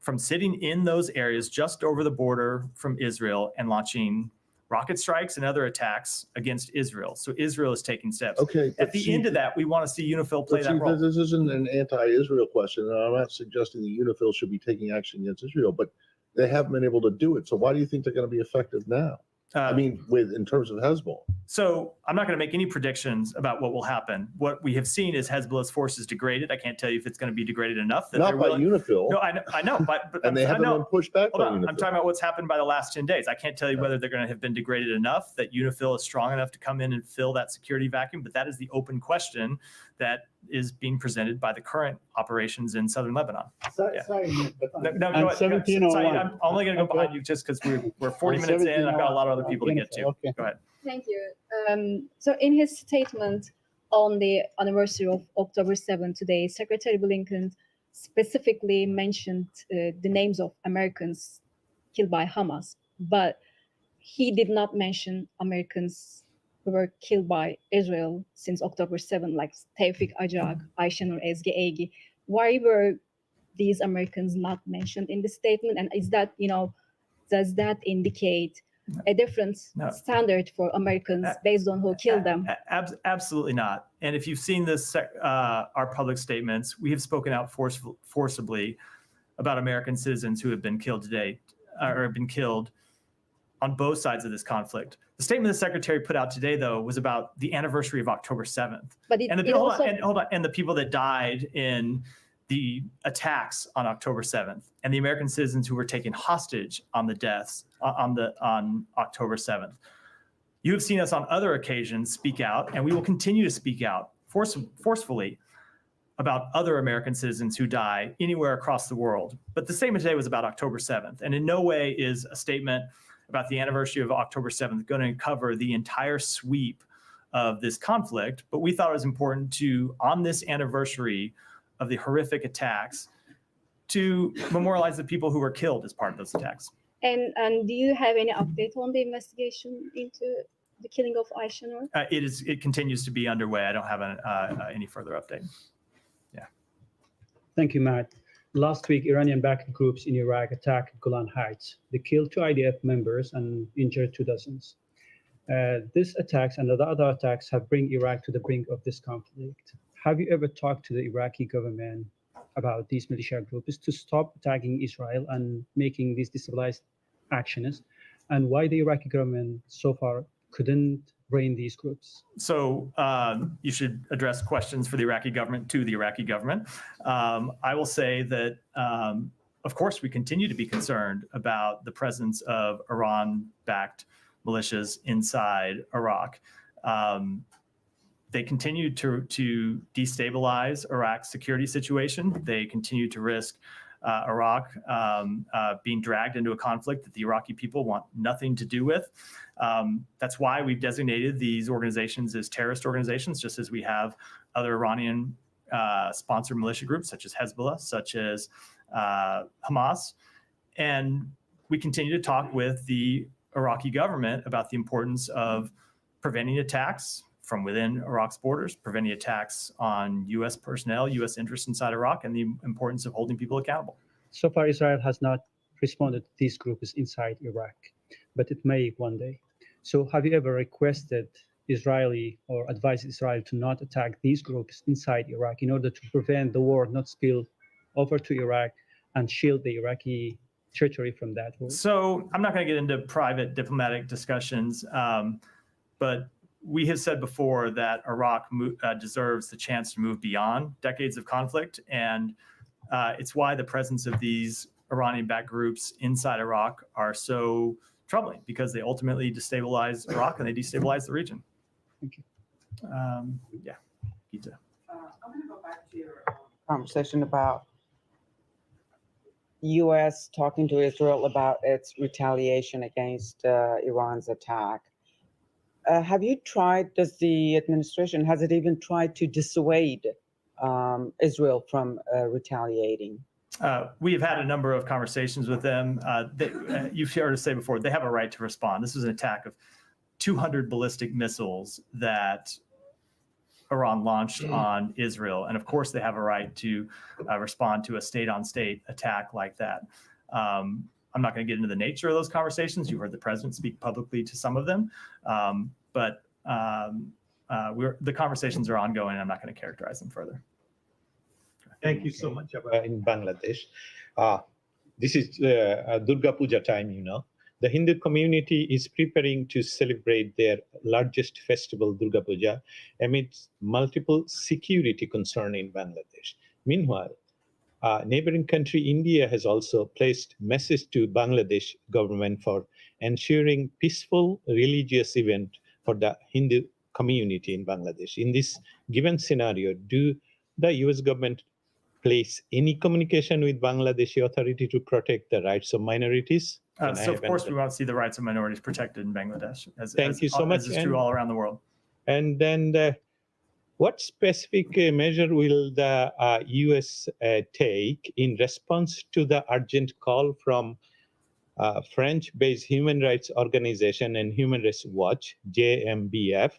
Speaker 1: from sitting in those areas just over the border from Israel and launching rocket strikes and other attacks against Israel. So Israel is taking steps.
Speaker 2: Okay.
Speaker 1: At the end of that, we want to see UNIFIL play
Speaker 2: But
Speaker 1: that
Speaker 2: see,
Speaker 1: role.
Speaker 2: this isn't an anti-Israel question, and I'm not suggesting that UNIFIL should be taking action against Israel, but they haven't been able to do it. So why do you think they're going to be effective now? I mean, in terms of Hezbollah.
Speaker 1: So I'm not going to make any predictions about what will happen. What we have seen is Hezbollah's forces degraded. I can't tell you if it's going to be degraded enough. That
Speaker 2: Not
Speaker 1: they're
Speaker 2: by
Speaker 1: willing-
Speaker 2: UNIFIL.
Speaker 1: No, I know, but
Speaker 2: And they
Speaker 1: I
Speaker 2: haven't
Speaker 1: know.
Speaker 2: been pushed back
Speaker 1: Hold
Speaker 2: by
Speaker 1: on,
Speaker 2: UNIFIL.
Speaker 1: I'm talking about what's happened by the last 10 days. I can't tell you whether they're going to have been degraded enough that UNIFIL is strong enough to come in and fill that security vacuum, but that is the open question that is being presented by the current operations in southern Lebanon.
Speaker 6: Sorry,
Speaker 1: Yeah.
Speaker 6: sorry, but
Speaker 1: No,
Speaker 6: on
Speaker 1: go ahead.
Speaker 6: 1701.
Speaker 1: Sorry, I'm only going to go behind you just because we're 40 minutes in. I've got a lot of other people to get to.
Speaker 6: Okay.
Speaker 1: Go ahead.
Speaker 10: Thank you. So in his statement on the anniversary of October 7 today, Secretary Blinken specifically mentioned the names of Americans killed by Hamas, but he did not mention Americans who were killed by Israel since October 7, like Tevfik Ajak, Ayşenur Ezgi Egi. Why were these Americans not mentioned in the statement? And is that, does that indicate a different
Speaker 1: No.
Speaker 10: standard for Americans based on who killed them?
Speaker 1: Absolutely not. And if you've seen this, our public statements, we have spoken out forcibly about American citizens who have been killed today, or have been killed on both sides of this conflict. The statement the secretary put out today, though, was about the anniversary of October 7th.
Speaker 10: But
Speaker 1: And the people that died in the attacks on October 7th, and the American citizens who were taken hostage on the deaths on October 7th. You have seen us on other occasions speak out, and we will continue to speak out forcefully about other American citizens who die anywhere across the world. But the statement today was about October 7th, and in no way is a statement about the anniversary of October 7th going to cover the entire sweep of this conflict. But we thought it was important to, on this anniversary of the horrific attacks, to memorialize the people who were killed as part of those attacks.
Speaker 10: And do you have any update on the investigation into the killing of Ayşenur?
Speaker 1: It continues to be underway. I don't have any further update.
Speaker 11: Thank you, Matt. Last week, Iranian-backed groups in Iraq attacked Golan Heights. They killed 2 IDF members and injured 2 dozens. These attacks and the other attacks have brought Iraq to the brink of this conflict. Have you ever talked to the Iraqi government about these militia groups to stop attacking Israel and making these destabilized actions, and why the Iraqi government so far couldn't bring these groups?
Speaker 1: So you should address questions for the Iraqi government to the Iraqi government. I will say that, of course, we continue to be concerned about the presence of Iran-backed militias inside Iraq. They continue to destabilize Iraq's security situation. They continue to risk Iraq being dragged into a conflict that the Iraqi people want nothing to do with. That's why we've designated these organizations as terrorist organizations, just as we have other Iranian sponsored militia groups, such as Hezbollah, such as Hamas. And we continue to talk with the Iraqi government about the importance of preventing attacks from within Iraq's borders, preventing attacks on U.S. personnel, U.S. interests inside Iraq, and the importance of holding people accountable.
Speaker 11: So far, Israel has not responded to these groups inside Iraq, but it may one day. So have you ever requested Israeli or advised Israel to not attack these groups inside Iraq in order to prevent the war not spill over to Iraq and shield the Iraqi territory from that war?
Speaker 1: So I'm not going to get into private diplomatic discussions, but we have said before that Iraq deserves the chance to move beyond decades of conflict. And it's why the presence of these Iranian-backed groups inside Iraq are so troubling, because they ultimately destabilize Iraq and they destabilize the region.
Speaker 11: Thank you.
Speaker 1: Yeah, Gita.
Speaker 12: I'm going to go back to your conversation about U.S. talking to Israel about its retaliation against Iran's attack. Have you tried, has it even tried to dissuade Israel from retaliating?
Speaker 1: We have had a number of conversations with them. You've heard us say before, they have a right to respond. This was an attack of 200 ballistic missiles that Iran launched on Israel. And of course, they have a right to respond to a state-on-state attack like that. I'm not going to get into the nature of those conversations. You heard the president speak publicly to some of them, but the conversations are ongoing, and I'm not going to characterize them further.
Speaker 13: Thank you so much. In Bangladesh, this is Durga Puja time, you know. The Hindu community is preparing to celebrate their largest festival, Durga Puja, amidst multiple security concerns in Bangladesh. Meanwhile, neighboring country India has also placed message to Bangladesh government for ensuring peaceful religious event for the Hindu community in Bangladesh. In this given scenario, do the US government place any communication with Bangladeshi authority to protect the rights of minorities?
Speaker 1: So of course we want to see the rights of minorities protected in Bangladesh, as
Speaker 13: you so much.
Speaker 1: As is true all around the world.
Speaker 13: And then what specific measure will the US take in response to the urgent call from French-based human rights organization and Human Rights Watch, JMBF,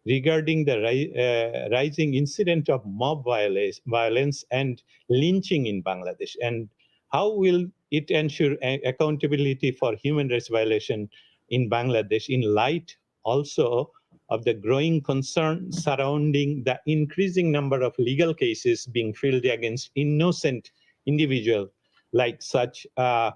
Speaker 13: regarding the rising incident of mob violence and lynching in Bangladesh? And how will it ensure accountability for human rights violation in Bangladesh in light also of the growing concern surrounding the increasing number of legal cases being filed against innocent individuals, like such a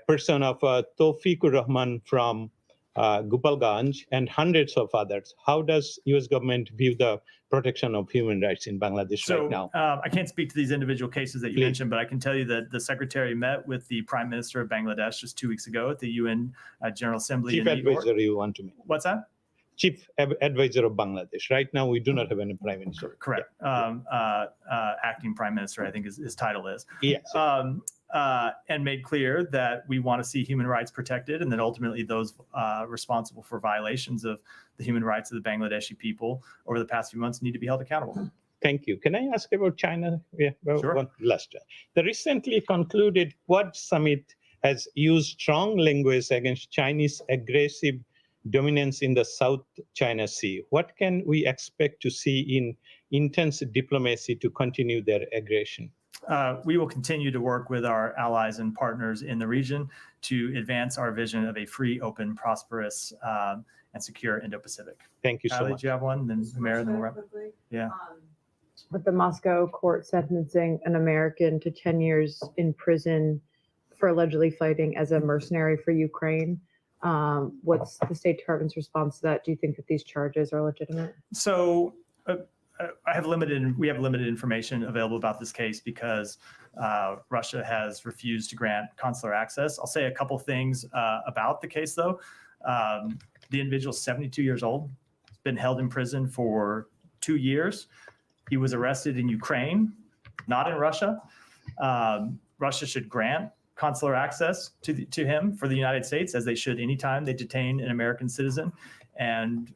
Speaker 13: person of Tawfiqur Rahman from Gopalganj and hundreds of others? How does US government view the protection of human rights in Bangladesh right now?
Speaker 1: I can't speak to these individual cases that you mentioned, but I can tell you that the secretary met with the Prime Minister of Bangladesh just 2 weeks ago at the UN General Assembly
Speaker 13: Chief
Speaker 1: in New York.
Speaker 13: advisor you want to make?
Speaker 1: What's that?
Speaker 13: Chief advisor of Bangladesh. Right now, we do not have any prime minister.
Speaker 1: Correct. Acting Prime Minister, I think his title is.
Speaker 13: Yes.
Speaker 1: And made clear that we want to see human rights protected, and that ultimately those responsible for violations of the human rights of the Bangladeshi people over the past few months need to be held accountable.
Speaker 13: Thank you. Can I ask about China? Yeah, well,
Speaker 1: Sure.
Speaker 13: one last. The recently concluded Quad Summit has used strong language against Chinese aggressive dominance in the South China Sea. What can we expect to see in intense diplomacy to continue their aggression?
Speaker 1: We will continue to work with our allies and partners in the region to advance our vision of a free, open, prosperous, and secure Indo-Pacific.
Speaker 13: Thank you so
Speaker 1: Kylie,
Speaker 13: much.
Speaker 1: do you have one? Then Humera, then we'll wrap. Yeah.
Speaker 5: With the Moscow court sentencing an American to 10 years in prison for allegedly fighting as a mercenary for Ukraine, What's the State Department's response to that? Do you think that these charges are legitimate?
Speaker 1: So we have limited information available about this case because Russia has refused to grant consular access. I'll say a couple things about the case, though. The individual is 72 years old. He's been held in prison for 2 years. He was arrested in Ukraine, not in Russia. Russia should grant consular access to him for the United States, as they should anytime they detain an American citizen. And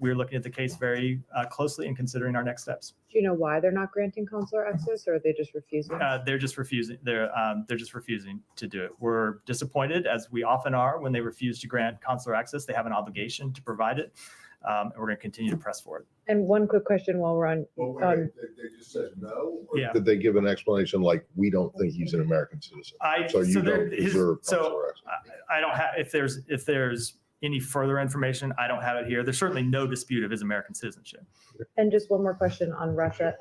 Speaker 1: we're looking at the case very closely and considering our next steps.
Speaker 5: Do you know why they're not granting consular access, or are they just refusing?
Speaker 1: They're just refusing. They're just refusing to do it. We're disappointed, as we often are, when they refuse to grant consular access. They have an obligation to provide it, and we're going to continue to press for it.
Speaker 5: And one quick question while we're on.
Speaker 2: They just said no? Or
Speaker 1: Yeah.
Speaker 2: did they give an explanation like, we don't think he's an American citizen? So you don't deserve consular access?
Speaker 1: I don't have, if there's any further information, I don't have it here. There's certainly no dispute of his American citizenship.
Speaker 5: And just one more question on Russia.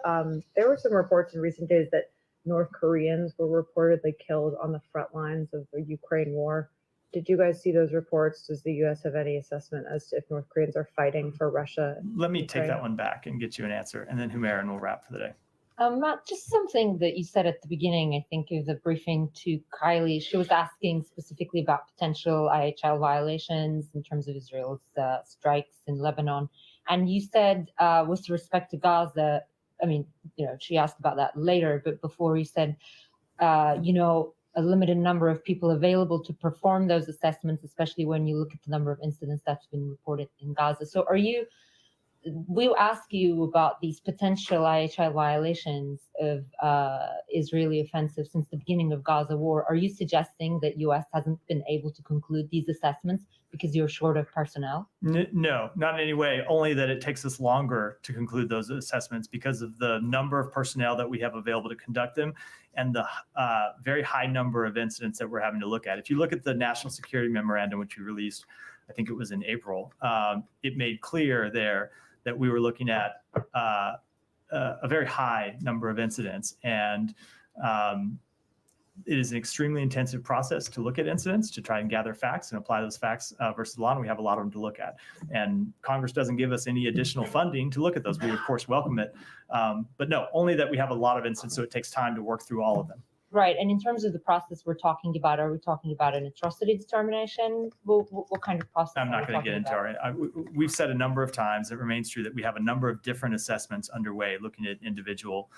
Speaker 5: There were some reports in recent days that North Koreans were reportedly killed on the front lines of the Ukraine war. Did you guys see those reports? Does the U.S. have any assessment as to if North Koreans are fighting for Russia?
Speaker 1: Let me take that one back and get you an answer, and then Humayra will wrap for the day.
Speaker 4: Matt, just something that you said at the beginning, I think, of the briefing to Kylie. She was asking specifically about potential IHL violations in terms of Israel's strikes in Lebanon. And you said, with respect to Gaza, I mean, she asked about that later, but before you said, a limited number of people available to perform those assessments, especially when you look at the number of incidents that's been reported in Gaza. So we'll ask you about these potential IHL violations of Israeli offensive since the beginning of Gaza war. Are you suggesting that U.S. hasn't been able to conclude these assessments because you're short of personnel?
Speaker 1: No, not in any way, only that it takes us longer to conclude those assessments because of the number of personnel that we have available to conduct them and the very high number of incidents that we're having to look at. If you look at the National Security Memorandum, which we released, I think it was in April, it made clear there that we were looking at a very high number of incidents. And it is an extremely intensive process to look at incidents, to try and gather facts and apply those facts versus law. And we have a lot of them to look at. And Congress doesn't give us any additional funding to look at those. We, of course, welcome it. But no, only that we have a lot of incidents, so it takes time to work through all of them.
Speaker 4: Right. And in terms of the process we're talking about, are we talking about an atrocity determination? What kind of process?
Speaker 1: I'm not going to get into we've said a number of times, it remains true that we have a number of different assessments underway looking at individual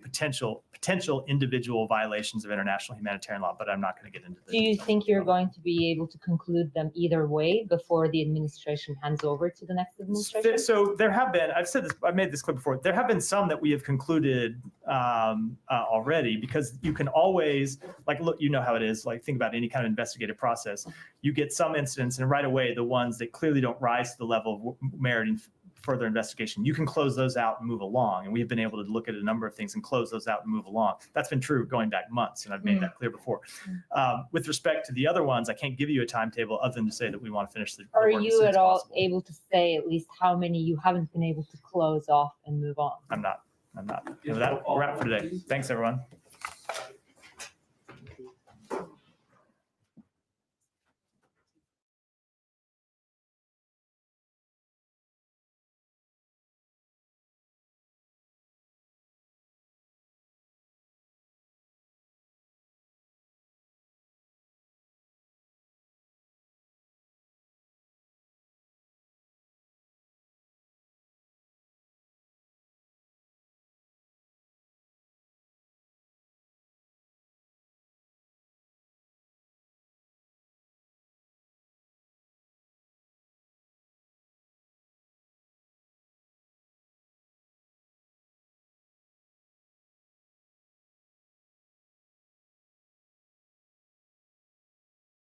Speaker 1: potential individual violations of international humanitarian law, but I'm not going to get into this.
Speaker 4: Do you think you're going to be able to conclude them either way before the administration hands over to the next administration?
Speaker 1: So there have been, I've made this clear before, there have been some that we have concluded already, because you can always, look, you know how it is, think about any kind of investigative process. You get some incidents and right away, the ones that clearly don't rise to the level of meriting further investigation, you can close those out and move along. And we've been able to look at a number of things and close those out and move along. That's been true going back months, and I've made that clear before. With respect to the other ones, I can't give you a timetable other than to say that we want to finish the
Speaker 4: Are
Speaker 1: work as
Speaker 4: you
Speaker 1: soon
Speaker 4: at
Speaker 1: as
Speaker 4: all
Speaker 1: possible.
Speaker 4: able to say at least how many you haven't been able to close off and move on?
Speaker 1: I'm not. With that, we're out for today. Thanks, everyone.